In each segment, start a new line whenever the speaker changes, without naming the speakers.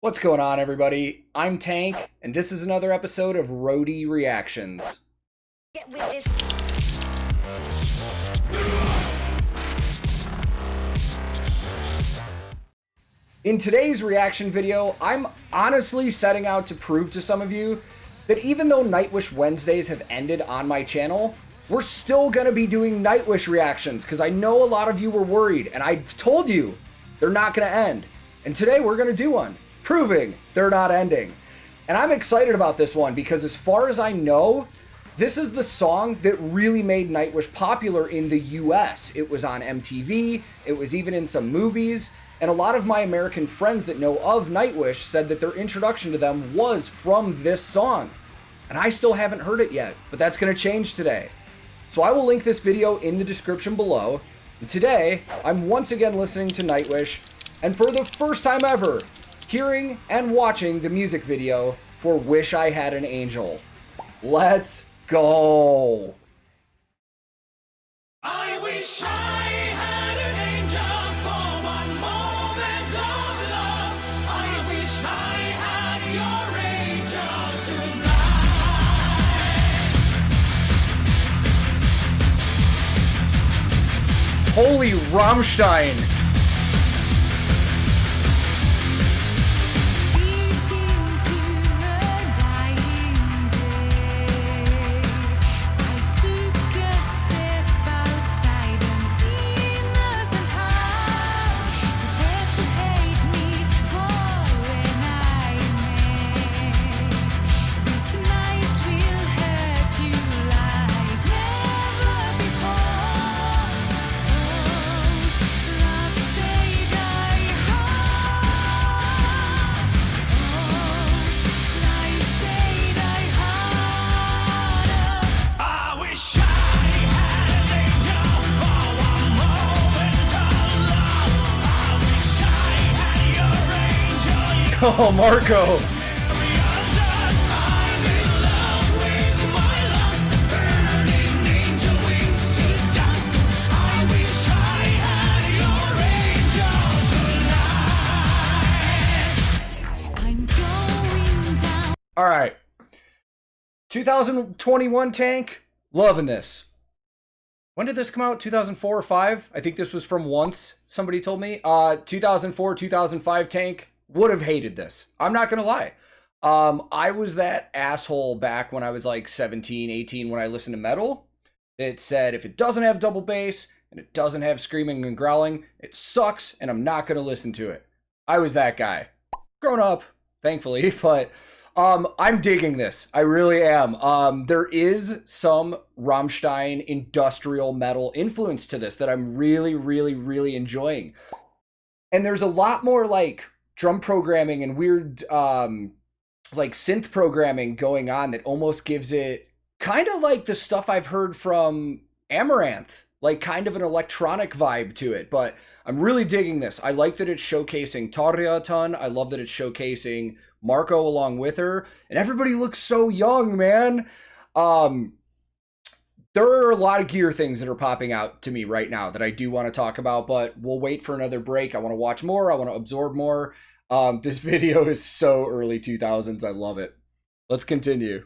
What's going on, everybody? I'm Tank, and this is another episode of Roadie Reactions.
Get with this.
In today's reaction video, I'm honestly setting out to prove to some of you that even though Nightwish Wednesdays have ended on my channel, we're still going to be doing Nightwish reactions because I know a lot of you were worried, and I've told you they're not going to end. And today we're going to do one, proving they're not ending. And I'm excited about this one because as far as I know, this is the song that really made Nightwish popular in the US. It was on MTV, it was even in some movies, and a lot of my American friends that know of Nightwish said that their introduction to them was from this song. And I still haven't heard it yet, but that's going to change today. So I will link this video in the description below. And today, I'm once again listening to Nightwish, and for the first time ever, hearing and watching the music video for Wish I Had an Angel. Let's go!
I wish I had an angel for one moment of love. I wish I had your angel tonight.
Holy Rammstein! Oh, Marco! All right, 2021 Tank, loving this. When did this come out? 2004 or 5? I think this was from Once, somebody told me. 2004, 2005 Tank. Would have hated this. I'm not gonna lie. I was that asshole back when I was like 17, 18 when I listened to metal. It said if it doesn't have double bass and it doesn't have screaming and growling, it sucks and I'm not gonna listen to it. I was that guy. Grown up, thankfully, but I'm digging this. I really am. There is some Rammstein industrial metal influence to this that I'm really enjoying. And there's a lot more like drum programming and weird like synth programming going on that almost gives it kind of like the stuff I've heard from Amaranth, like kind of an electronic vibe to it. But I'm really digging this. I like that it's showcasing Tarja a ton. I love that it's showcasing Marco along with her, and everybody looks so young, man. There are a lot of gear things that are popping out to me right now that I do want to talk about, but we'll wait for another break. I want to watch more. I want to absorb more. This video is so early 2000s. I love it. Let's continue.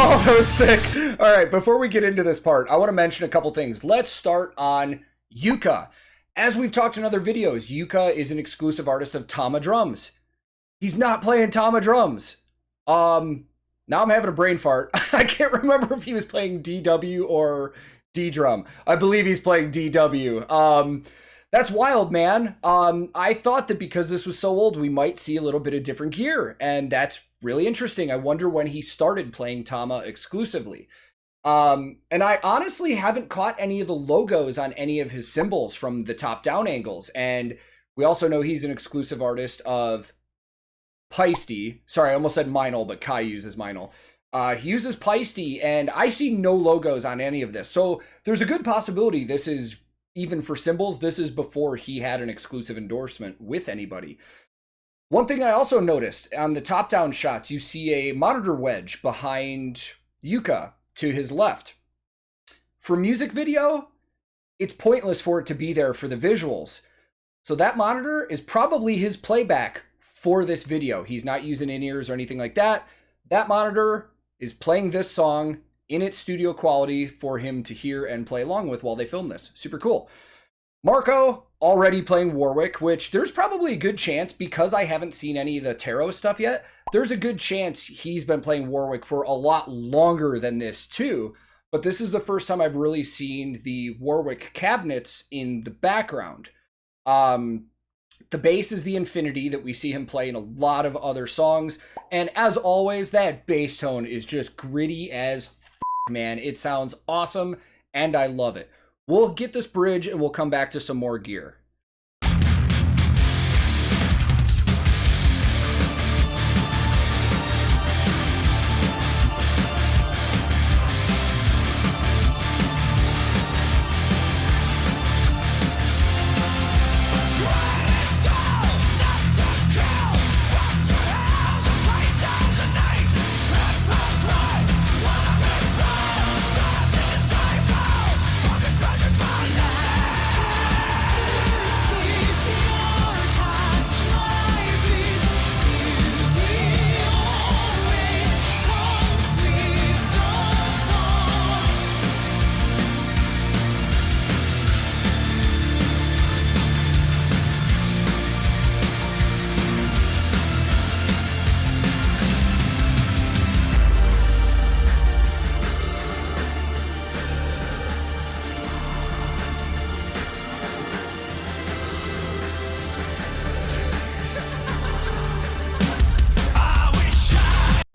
Oh, that was sick. All right, before we get into this part, I want to mention a couple things. Let's start on Yuka. As we've talked in other videos, Yuka is an exclusive artist of Tama Drums. He's not playing Tama Drums. Now I'm having a brain fart. I can't remember if he was playing DW or D drum. I believe he's playing DW. That's wild, man. I thought that because this was so old, we might see a little bit of different gear, and that's really interesting. I wonder when he started playing Tama exclusively. And I honestly haven't caught any of the logos on any of his cymbals from the top-down angles, and we also know he's an exclusive artist of Peisty. Sorry, I almost said Meinl, but Kai uses Meinl. He uses Peisty, and I see no logos on any of this. So there's a good possibility this is, even for cymbals, this is before he had an exclusive endorsement with anybody. One thing I also noticed, on the top-down shots, you see a monitor wedge behind Yuka to his left. For music video, it's pointless for it to be there for the visuals. So that monitor is probably his playback for this video. He's not using in-ears or anything like that. That monitor is playing this song in its studio quality for him to hear and play along with while they film this. Super cool. Marco already playing Warwick, which there's probably a good chance, because I haven't seen any of the tarot stuff yet, there's a good chance he's been playing Warwick for a lot longer than this too. But this is the first time I've really seen the Warwick cabinets in the background. The bass is the Infinity that we see him play in a lot of other songs. And as always, that bass tone is just gritty as man. It sounds awesome, and I love it. We'll get this bridge, and we'll come back to some more gear.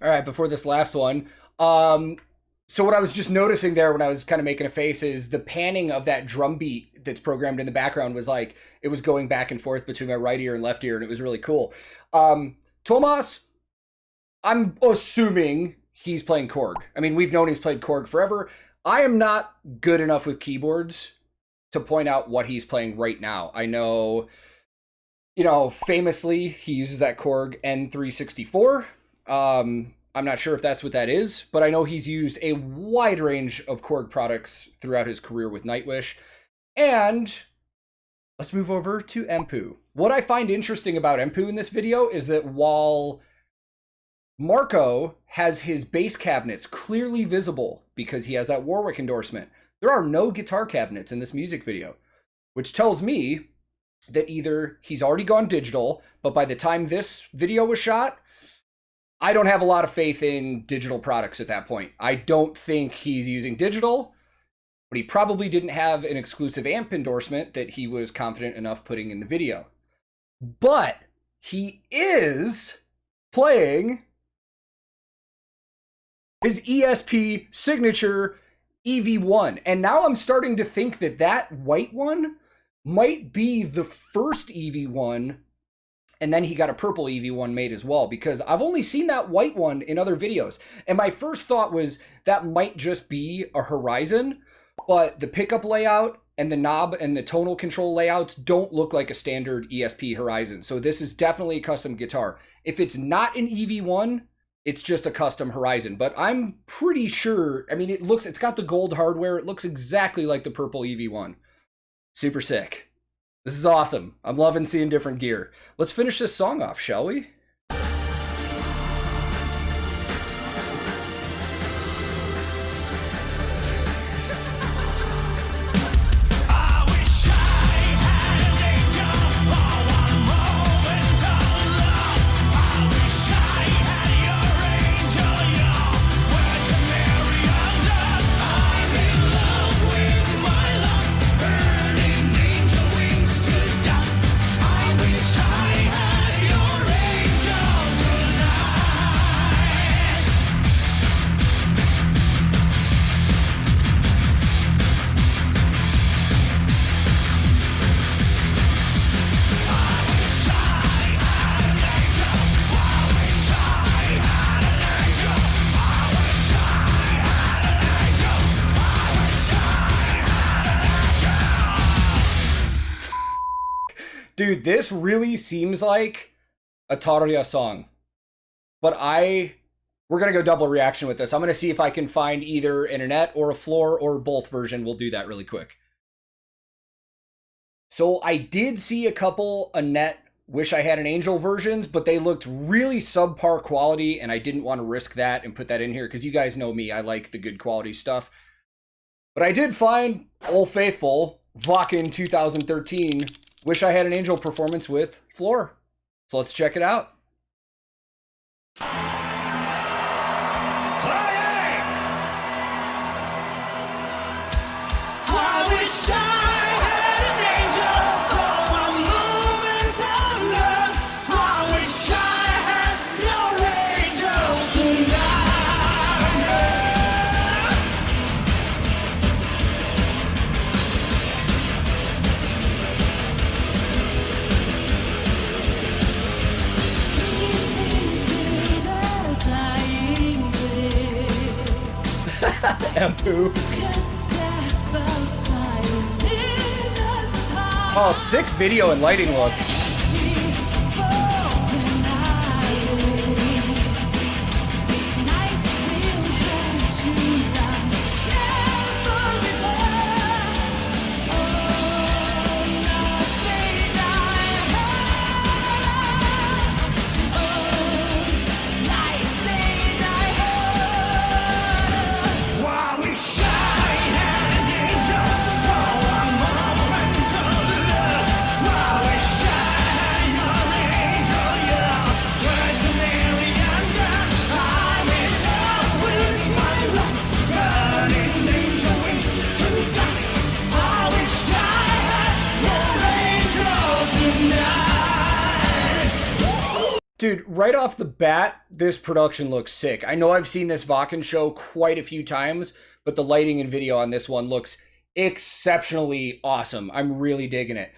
All right, before this last one, so what I was just noticing there when I was kind of making a face is the panning of that drum beat that's programmed in the background was like, it was going back and forth between my right ear and left ear, and it was really cool. Tomas, I'm assuming he's playing Korg. I mean, we've known he's played Korg forever. I am not good enough with keyboards to point out what he's playing right now. I know, famously, he uses that Korg N364. I'm not sure if that's what that is, but I know he's used a wide range of Korg products throughout his career with Nightwish. And let's move over to Empu. What I find interesting about Empu in this video is that while Marco has his bass cabinets clearly visible because he has that Warwick endorsement, there are no guitar cabinets in this music video, which tells me that either he's already gone digital, but by the time this video was shot, I don't have a lot of faith in digital products at that point. I don't think he's using digital, but he probably didn't have an exclusive amp endorsement that he was confident enough putting in the video. But he is playing his ESP signature EV1. And now I'm starting to think that that white one might be the first EV1, and then he got a purple EV1 made as well, because I've only seen that white one in other videos. And my first thought was that might just be a Horizon, but the pickup layout and the knob and the tonal control layouts don't look like a standard ESP Horizon. So this is definitely a custom guitar. If it's not an EV1, it's just a custom Horizon, but I'm pretty sure, I mean, it's got the gold hardware. It looks exactly like the purple EV1. Super sick. This is awesome. I'm loving seeing different gear. Let's finish this song off, shall we? Dude, this really seems like a Tarja song. But we're going to go double reaction with this. I'm going to see if I can find either an Annette or a Floor or both version. We'll do that really quick. So I did see a couple Annette Wish I Had an Angel versions, but they looked really subpar quality, and I didn't want to risk that and put that in here because you guys know me. I like the good quality stuff. But I did find Old Faithful, Wacken 2013, Wish I Had an Angel performance with Floor. So let's check it out.
I wish I had an angel for a moment of love. I wish I had your angel tonight.
Empu. Oh, sick video and lighting look. Dude, right off the bat, this production looks sick. I know I've seen this Wacken show quite a few times, but the lighting and video on this one looks exceptionally awesome. I'm really digging it.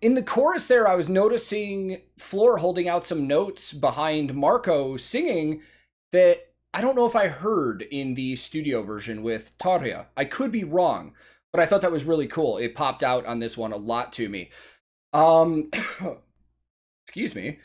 In the chorus there, I was noticing Floor holding out some notes behind Marco singing that I don't know if I heard in the studio version with Tarja. I could be wrong, but I thought that was really cool. It popped out on this one a lot to me. Excuse me.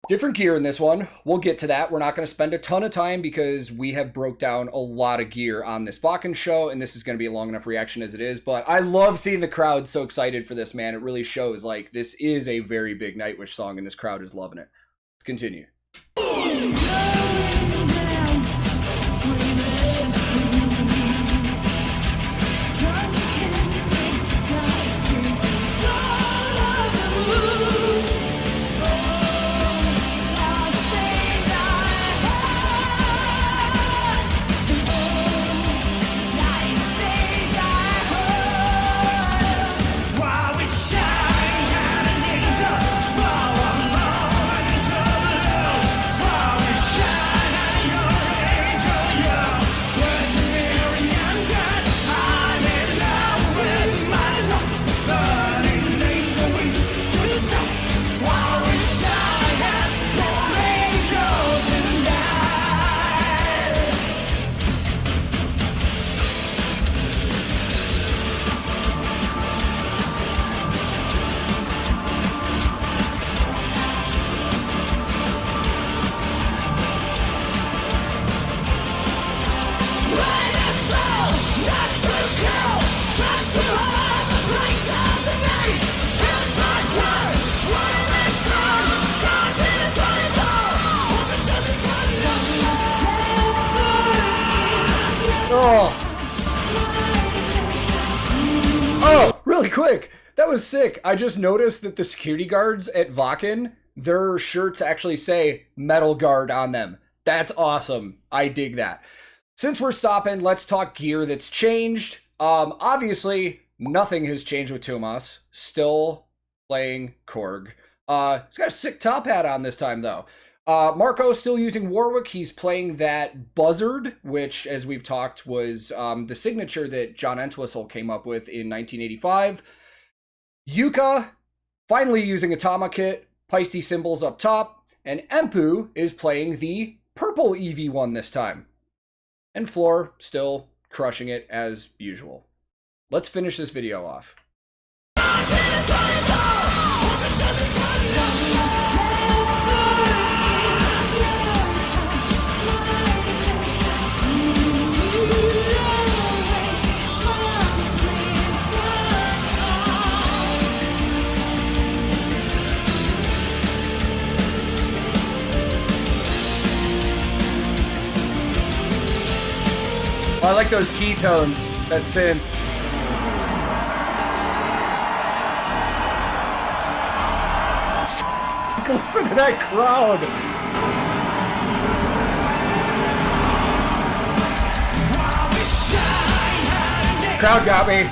Different gear in this one. We'll get to that. We're not going to spend a ton of time because we have broke down a lot of gear on this Wacken show, and this is going to be a long enough reaction as it is, but I love seeing the crowd so excited for this, man. It really shows, like, this is a very big Nightwish song, and this crowd is loving it. Let's continue. Oh, really quick. That was sick. I just noticed that the security guards at Wacken, their shirts actually say Metal Guard on them. That's awesome. I dig that. Since we're stopping, let's talk gear that's changed. Obviously, nothing has changed with Tuomas. Still playing Korg. He's got a sick top hat on this time, though. Marco still using Warwick. He's playing that Buzzard, which, as we've talked, was the signature that John Entwistle came up with in 1985. Yuka finally using a Tama kit, Peisty cymbals up top, and Empu is playing the purple EV1 this time. And Floor still crushing it as usual. Let's finish this video off. Oh, I like those key tones. That synth. Listen to that crowd. Crowd got me.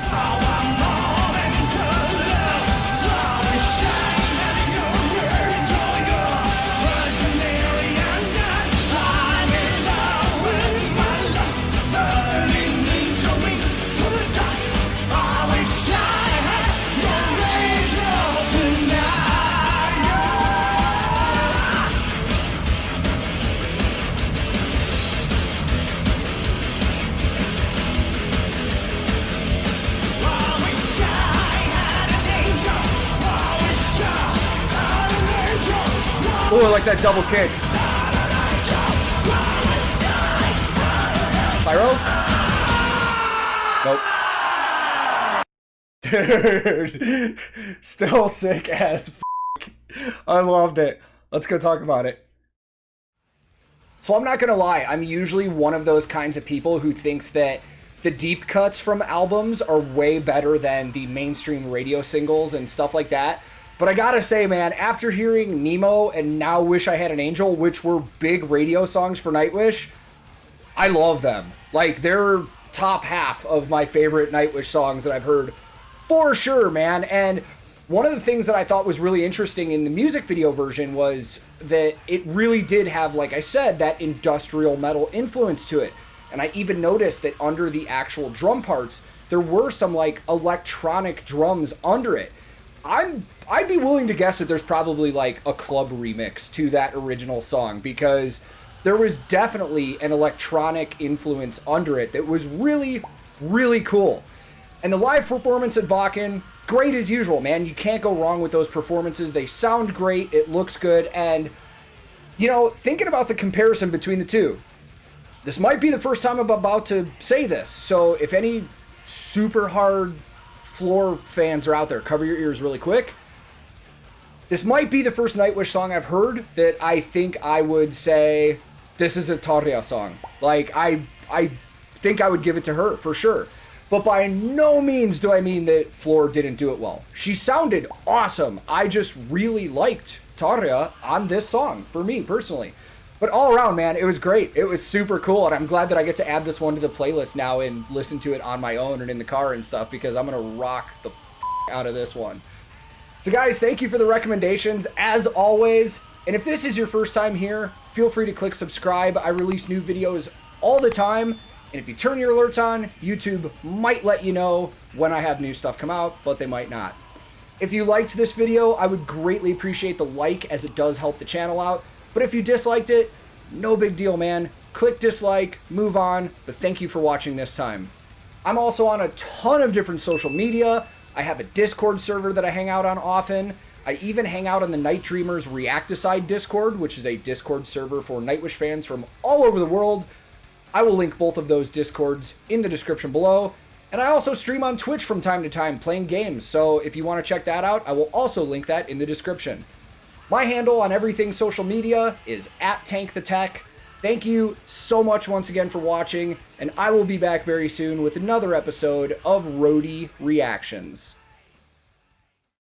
Oh, I like that double kick. Pyro? Nope. Dude, still sick as f***. I loved it. Let's go talk about it. So I'm not gonna lie, I'm usually one of those kinds of people who thinks that the deep cuts from albums are way better than the mainstream radio singles and stuff like that. But I gotta say, man, after hearing Nemo and Now Wish I Had an Angel, which were big radio songs for Nightwish, I love them. Like, they're top half of my favorite Nightwish songs that I've heard for sure, man. And one of the things that I thought was really interesting in the music video version was that it really did have, like I said, that industrial metal influence to it. And I even noticed that under the actual drum parts, there were some, like, electronic drums under it. I'd be willing to guess that there's probably like a club remix to that original song, because there was definitely an electronic influence under it that was really, really cool. And the live performance at Wacken, great as usual, man. You can't go wrong with those performances. They sound great, it looks good, and, you know, thinking about the comparison between the two, this might be the first time I'm about to say this, so if any super hard Floor fans are out there, cover your ears really quick. This might be the first Nightwish song I've heard that I think I would say this is a Tarja song. Like, I think I would give it to her for sure. But by no means do I mean that Floor didn't do it well. She sounded awesome. I just really liked Tarja on this song, for me personally. But all around, man, it was great. It was super cool, and I'm glad that I get to add this one to the playlist now and listen to it on my own and in the car and stuff, because I'm going to rock the out of this one. So guys, thank you for the recommendations, as always. And if this is your first time here, feel free to click subscribe. I release new videos all the time, and if you turn your alerts on, YouTube might let you know when I have new stuff come out, but they might not. If you liked this video, I would greatly appreciate the like, as it does help the channel out. But if you disliked it, no big deal, man. Click dislike, move on, but thank you for watching this time. I'm also on a ton of different social media. I have a Discord server that I hang out on often. I even hang out on the Night Dreamers Reacticide Discord, which is a Discord server for Nightwish fans from all over the world. I will link both of those Discords in the description below. And I also stream on Twitch from time to time playing games, so if you want to check that out, I will also link that in the description. My handle on everything social media is @TankTheTech. Thank you so much once again for watching, and I will be back very soon with another episode of Roadie Reactions.